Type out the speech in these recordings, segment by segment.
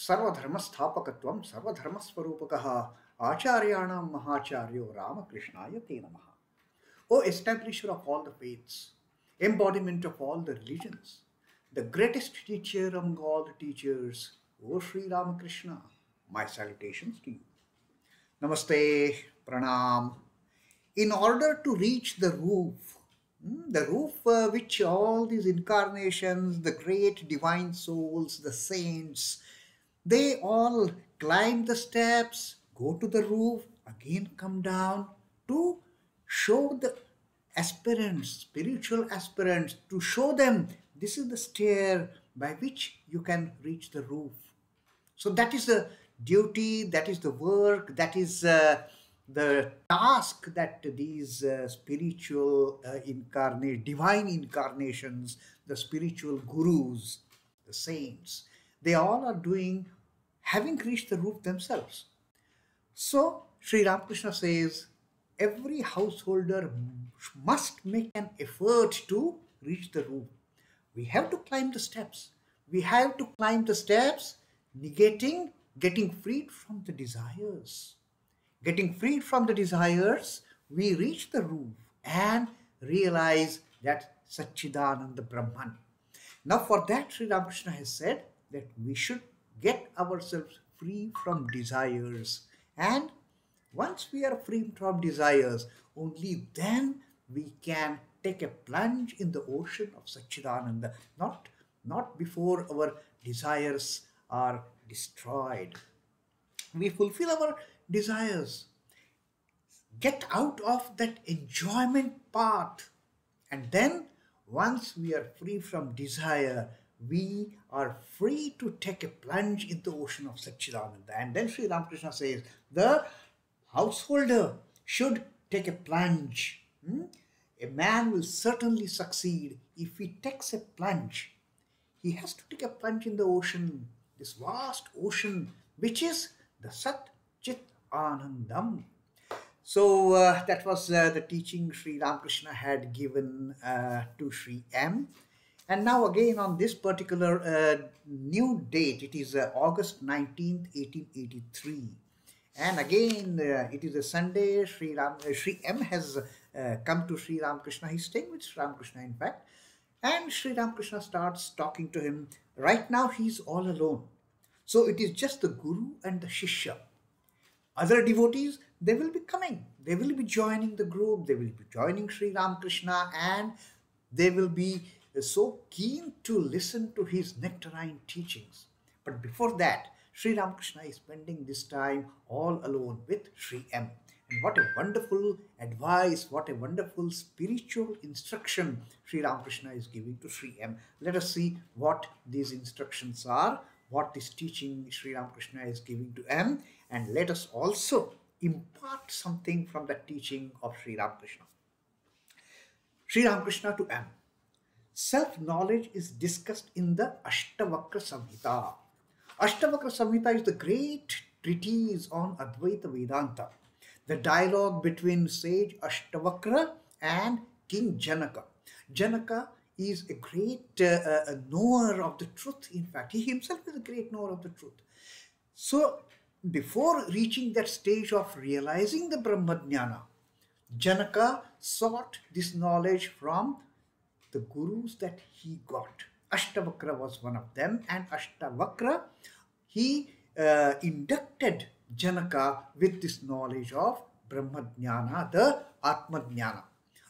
Sarvadharmasthapakatvam Sarvadharmaswarupakaha Acharyanam Mahacharyo Ramakrishna Te Namaha. O establisher of all the faiths, embodiment of all the religions, the greatest teacher among all the teachers, O Sri Ramakrishna, my salutations to you. Namaste, Pranam. In order to reach the roof which all these incarnations, the great divine souls, the saints, they all climb the steps, go to the roof, again come down to show the aspirants, spiritual aspirants, to show them this is the stair by which you can reach the roof. So that is the duty, that is the work, that is the task that these spiritual divine incarnations, the spiritual gurus, the saints, they all are doing, having reached the roof themselves. So Sri Ramakrishna says every householder must make an effort to reach the roof. We have to climb the steps. We have to climb the steps, negating, getting freed from the desires. Getting freed from the desires, we reach the roof and realize that Satchidananda Brahman. Now for that, Sri Ramakrishna has said that we should get ourselves free from desires. And once we are free from desires, only then we can take a plunge in the ocean of Satchidananda, not before our desires are destroyed. We fulfill our desires, get out of that enjoyment path, and then once we are free from desire, we are free to take a plunge in the ocean of Satchidananda. And then Sri Ramakrishna says the householder should take a plunge. A man will certainly succeed if he takes a plunge. He has to take a plunge in the ocean, this vast ocean, which is the Sat Chit Anandam. So that was the teaching Sri Ramakrishna had given to Sri M. And now again on this particular new date, it is August 19th, 1883. And again, it is a Sunday. Sri M has come to Sri Ramakrishna. He's staying with Sri Ramakrishna, in fact. And Sri Ramakrishna starts talking to him. Right now, he's all alone. So it is just the Guru and the Shishya. Other devotees, they will be coming. They will be joining the group. They will be joining Sri Ramakrishna, and they will be so keen to listen to his nectarine teachings. But before that, Sri Ramakrishna is spending this time all alone with Sri M. And what a wonderful advice, what a wonderful spiritual instruction Sri Ramakrishna is giving to Sri M. Let us see what these instructions are, what this teaching Sri Ramakrishna is giving to M, and let us also impart something from the teaching of Sri Ramakrishna. Sri Ramakrishna to M. Self-knowledge is discussed in the Ashtavakra Samhita. Ashtavakra Samhita is the great treatise on Advaita Vedanta, the dialogue between sage Ashtavakra and King Janaka. Janaka is a great knower of the truth. In fact, he himself is a great knower of the truth. So before reaching that stage of realizing the Brahmajnana, Janaka sought this knowledge from the gurus that he got. Ashtavakra was one of them, and Ashtavakra, he inducted Janaka with this knowledge of Brahmajnana, the Atmajnana.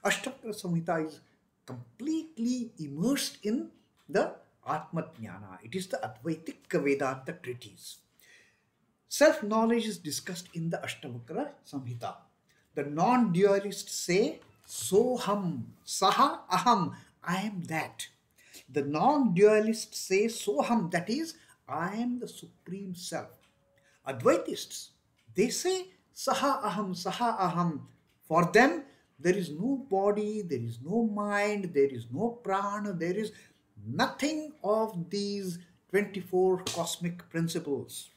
Ashtavakra Samhita is completely immersed in the Atmajnana. It is the Advaitic Vedanta treatise. Self-knowledge is discussed in the Ashtavakra Samhita. The non-dualists say, Soham, Saha, Aham, I am that. The non-dualists say, Soham, that is, I am the Supreme Self. Advaitists, they say, Saha, Aham, Saha, Aham. For them, there is no body, there is no mind, there is no prana, there is nothing of these 24 cosmic principles.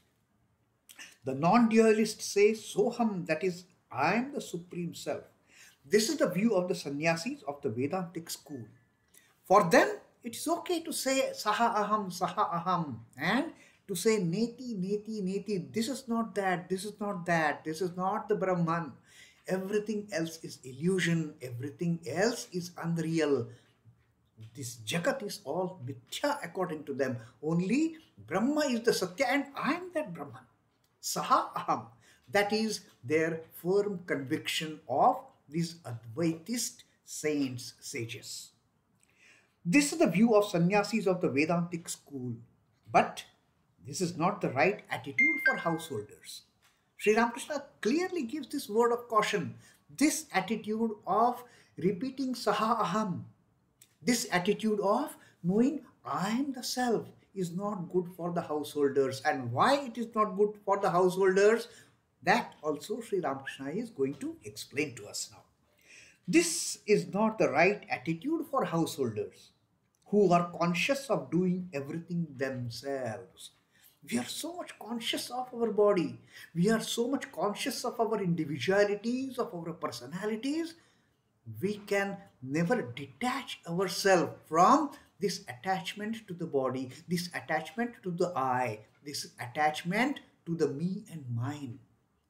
The non-dualists say, Soham, that is, I am the Supreme Self. This is the view of the sannyasis of the Vedantic school. For them, it is okay to say Saha Aham, and to say neti, neti, neti, this is not that, this is not that, this is not the Brahman. Everything else is illusion, everything else is unreal. This Jagat is all mithya according to them. Only Brahma is the Satya and I am that Brahman. Saha aham. That is their firm conviction of these Advaitist saints, sages. This is the view of sannyasis of the Vedantic school. But this is not the right attitude for householders. Sri Ramakrishna clearly gives this word of caution. This attitude of repeating Saha aham, this attitude of knowing I am the self is not good for the householders. And why it is not good for the householders, that also Sri Ramakrishna is going to explain to us now. This is not the right attitude for householders who are conscious of doing everything themselves. We are so much conscious of our body. We are so much conscious of our individualities, of our personalities. We can never detach ourselves from this attachment to the body, this attachment to the I, this attachment to the me and mine.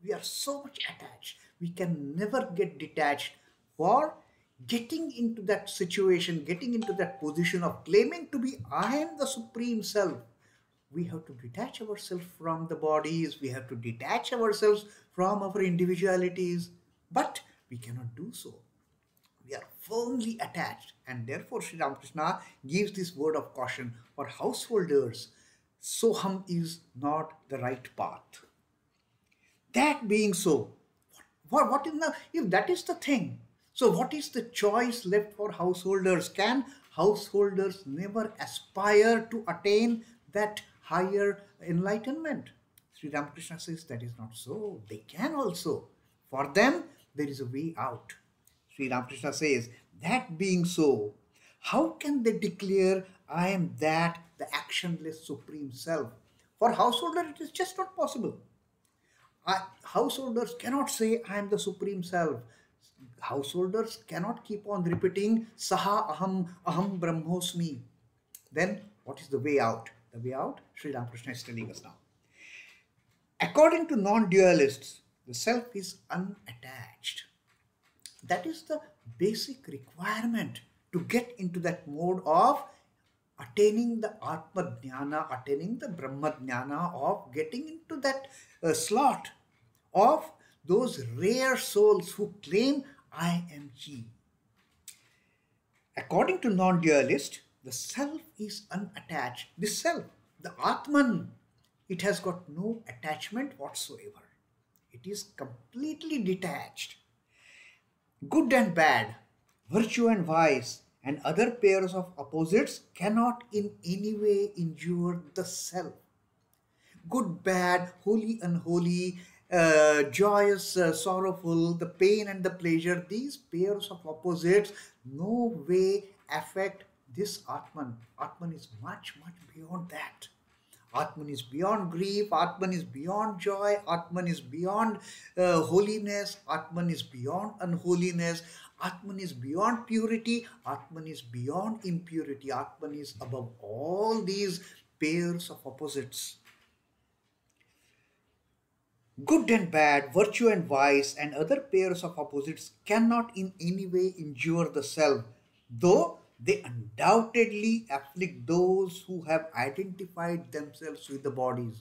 We are so much attached. We can never get detached. For getting into that situation, getting into that position of claiming to be I am the Supreme Self, we have to detach ourselves from the bodies, we have to detach ourselves from our individualities, but we cannot do so. We are firmly attached, and therefore Sri Ramakrishna gives this word of caution for householders. Soham is not the right path. That being so, what is the, if that is the thing, so what is the choice left for householders? Can householders never aspire to attain that higher enlightenment? Sri Ramakrishna says that is not so. They can also. For them, there is a way out. Sri Ramakrishna says, that being so, how can they declare I am that, the actionless Supreme Self? For householders, it is just not possible. Householders cannot say I am the Supreme Self. Householders cannot keep on repeating Saha aham, aham brahmosmi. Then what is the way out? The way out, Sri Ramakrishna is telling us now. According to non-dualists, the self is unattached. That is the basic requirement to get into that mode of attaining the Atma Jnana, attaining the Brahma Jnana, of getting into that slot of those rare souls who claim I am He. According to non-dualist, the self is unattached. The self, the Atman, it has got no attachment whatsoever. It is completely detached. Good and bad, virtue and vice, and other pairs of opposites cannot in any way injure the self. Good, bad, holy, unholy, joyous, sorrowful, the pain and the pleasure, these pairs of opposites no way affect this Atman. Atman is much, much beyond that. Atman is beyond grief, Atman is beyond joy, Atman is beyond holiness, Atman is beyond unholiness, Atman is beyond purity, Atman is beyond impurity, Atman is above all these pairs of opposites. Good and bad, virtue and vice, and other pairs of opposites cannot in any way injure the self, though they undoubtedly afflict those who have identified themselves with the bodies.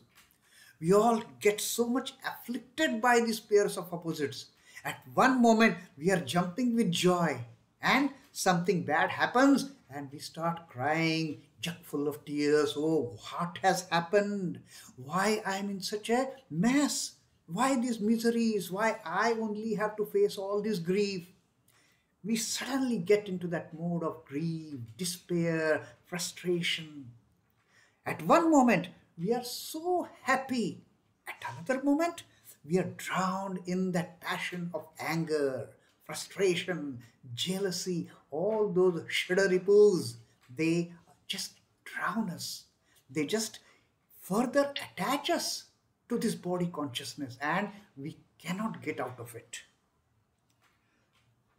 We all get so much afflicted by these pairs of opposites. At one moment, we are jumping with joy, and something bad happens, and we start crying, jug full of tears. Oh, what has happened? Why I am in such a mess? Why these miseries? Why I only have to face all this grief? We suddenly get into that mode of grief, despair, frustration. At one moment, we are so happy. At another moment, we are drowned in that passion of anger, frustration, jealousy, all those shadaripus. They just drown us. They just further attach us to this body consciousness, and we cannot get out of it.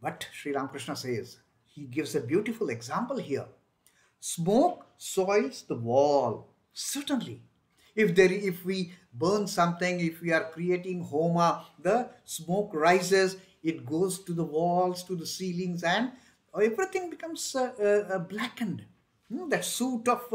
But Sri Ramakrishna says, he gives a beautiful example here. Smoke soils the wall. Certainly, If we burn something, if we are creating homa, the smoke rises, it goes to the walls, to the ceilings, and everything becomes blackened. That soot of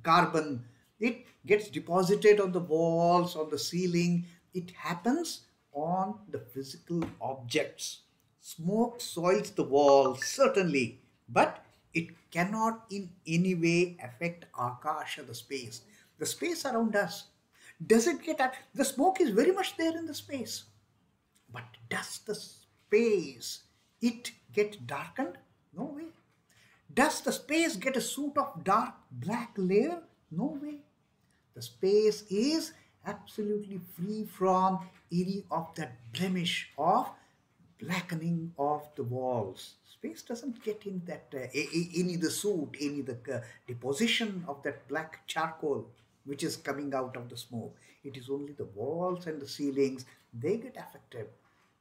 carbon, it gets deposited on the walls, on the ceiling. It happens on the physical objects. Smoke soils the walls, certainly, but it cannot in any way affect akasha, the space. The space around us. Does it get at the smoke is very much there in the space. But does the space it get darkened? No way. Does the space get a suit of dark black layer? No way. The space is absolutely free from any of that blemish of blackening of the walls. Space doesn't get in that any the soot, any the deposition of that black charcoal which is coming out of the smoke. It is only the walls and the ceilings, they get affected.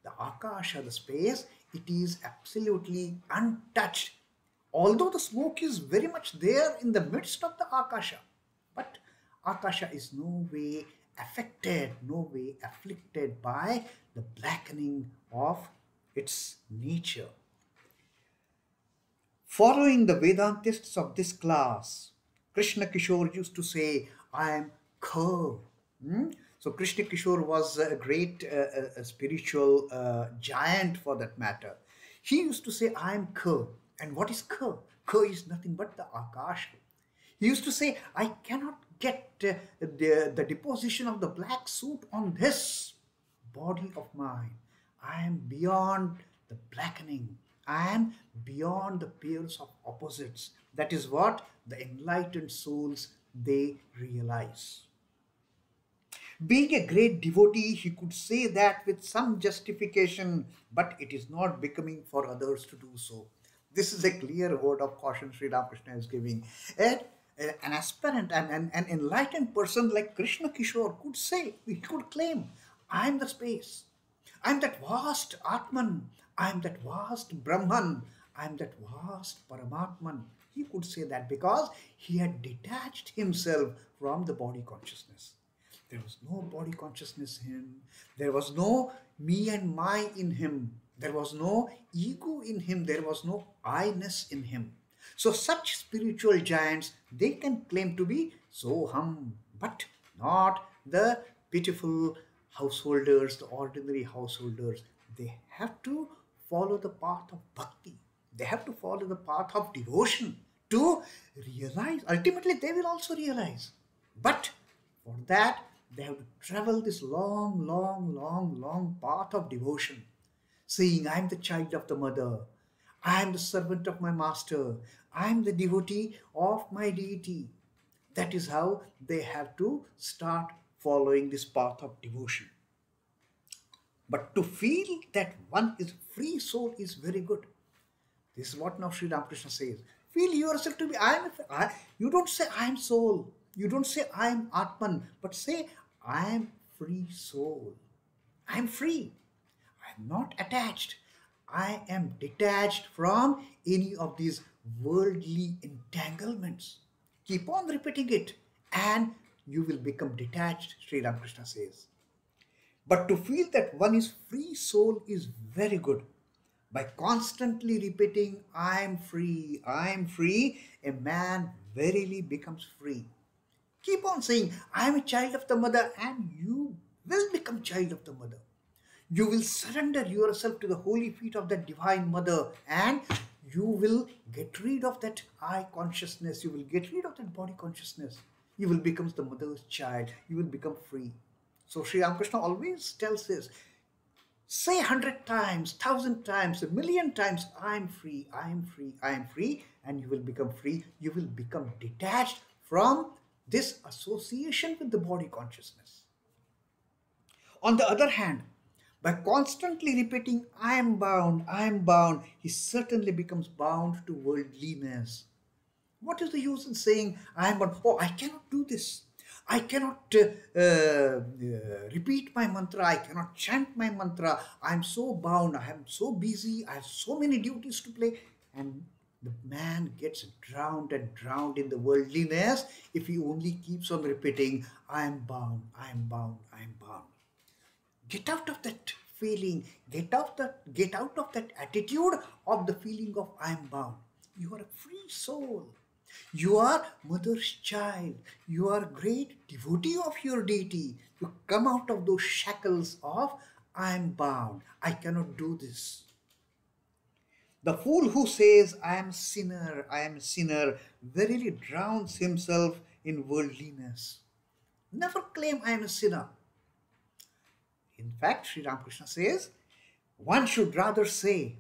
The akasha, the space, it is absolutely untouched. Although the smoke is very much there in the midst of the akasha, but akasha is no way affected, no way afflicted by the blackening of its nature. Following the Vedantists of this class, Krishnakishore used to say, I am curve. So Krishnakishore was a great spiritual giant for that matter. He used to say, I am curve. And what is curve? Curve is nothing but the akasha. He used to say, I cannot get the deposition of the black soot on this body of mine. I am beyond the blackening. I am beyond the pairs of opposites. That is what the enlightened souls, they realize. Being a great devotee, he could say that with some justification, but it is not becoming for others to do so. This is a clear word of caution Sri Ramakrishna is giving. And an aspirant, an enlightened person like Krishnakishore could say, he could claim, I am the space. I am that vast Atman. I am that vast Brahman. I am that vast Paramatman. He could say that because he had detached himself from the body consciousness. There was no body consciousness in him. There was no me and my in him. There was no ego in him. There was no I-ness in him. So such spiritual giants, they can claim to be Soham, but not the pitiful householders, the ordinary householders. They have to follow the path of bhakti. They have to follow the path of devotion to realize. Ultimately, they will also realize. But for that, they have to travel this long path of devotion. Saying, I am the child of the mother. I am the servant of my master. I am the devotee of my deity. That is how they have to start following this path of devotion. But to feel that one is free soul is very good. This is what now Sri Ramakrishna says. Feel yourself to be, you don't say I am soul. You don't say I am Atman, but say I am free soul. I am free. I am not attached. I am detached from any of these worldly entanglements. Keep on repeating it and you will become detached, Sri Ramakrishna says. But to feel that one is free soul is very good. By constantly repeating, I am free, a man verily becomes free. Keep on saying, I am a child of the mother, and you will become child of the mother. You will surrender yourself to the holy feet of that divine mother, and you will get rid of that I consciousness. You will get rid of that body consciousness. You will become the mother's child. You will become free. So Sri Ramakrishna always tells us, say 100 times, 1,000 times, 1,000,000 times, I am free, I am free, I am free, and you will become free. You will become detached from this association with the body consciousness. On the other hand, by constantly repeating, I am bound, he certainly becomes bound to worldliness. What is the use in saying, I am bound? Oh, I cannot do this. I cannot repeat my mantra. I cannot chant my mantra. I am so bound. I am so busy. I have so many duties to play. And The man gets drowned and drowned in the worldliness if he only keeps on repeating, I am bound, I am bound, I am bound. Get out of that feeling, get out of that attitude of the feeling of I am bound. You are a free soul. You are mother's child. You are a great devotee of your deity. You come out of those shackles of I am bound. I cannot do this. The fool who says, I am a sinner, verily drowns himself in worldliness. Never claim I am a sinner. In fact, Sri Ramakrishna says, one should rather say,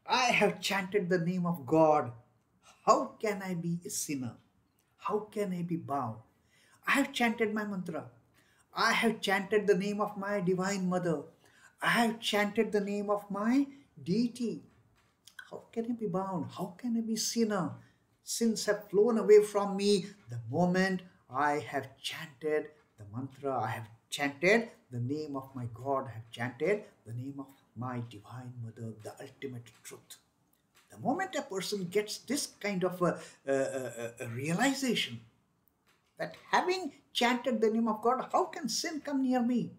I have chanted the name of God. How can I be a sinner? How can I be bound? I have chanted my mantra. I have chanted the name of my divine mother. I have chanted the name of my deity. How can I be bound? How can I be sinner? Sins have flown away from me the moment I have chanted the mantra. I have chanted the name of my God. I have chanted the name of my divine mother, the ultimate truth. The moment a person gets this kind of a realization that having chanted the name of God, how can sin come near me?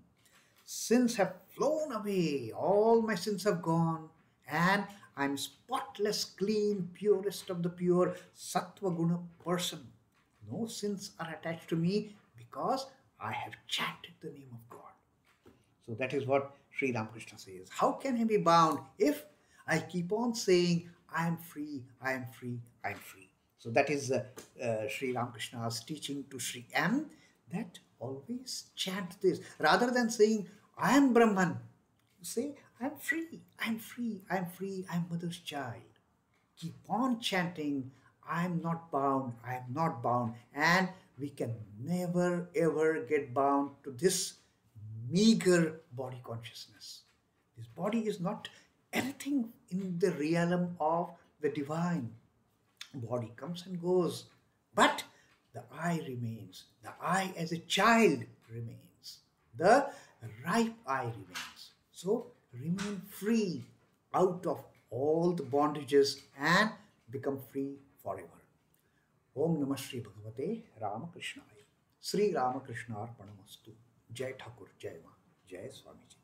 Sins have flown away, all my sins have gone, and I'm spotless, clean, purest of the pure, sattva guna person. No sins are attached to me because I have chanted the name of God. So that is what Sri Ramakrishna says. How can I be bound if I keep on saying, I am free, I am free, I am free. So that is Sri Ramakrishna's teaching to Sri M, that always chant this. Rather than saying, I am Brahman, say, I am free, I am free, I am free, I am mother's child. Keep on chanting, I am not bound, I am not bound. And we can never ever get bound to this meager body consciousness. This body is not anything in the realm of the divine. Body comes and goes, but the I remains. The I as a child remains. The ripe I remains. So remain free out of all the bondages and become free forever. Om Namah Shri Bhagavate Ramakrishnaaya. Sri Ramakrishna Arpanamastu. Jai Thakur, Jai Ma, Jai Swamiji.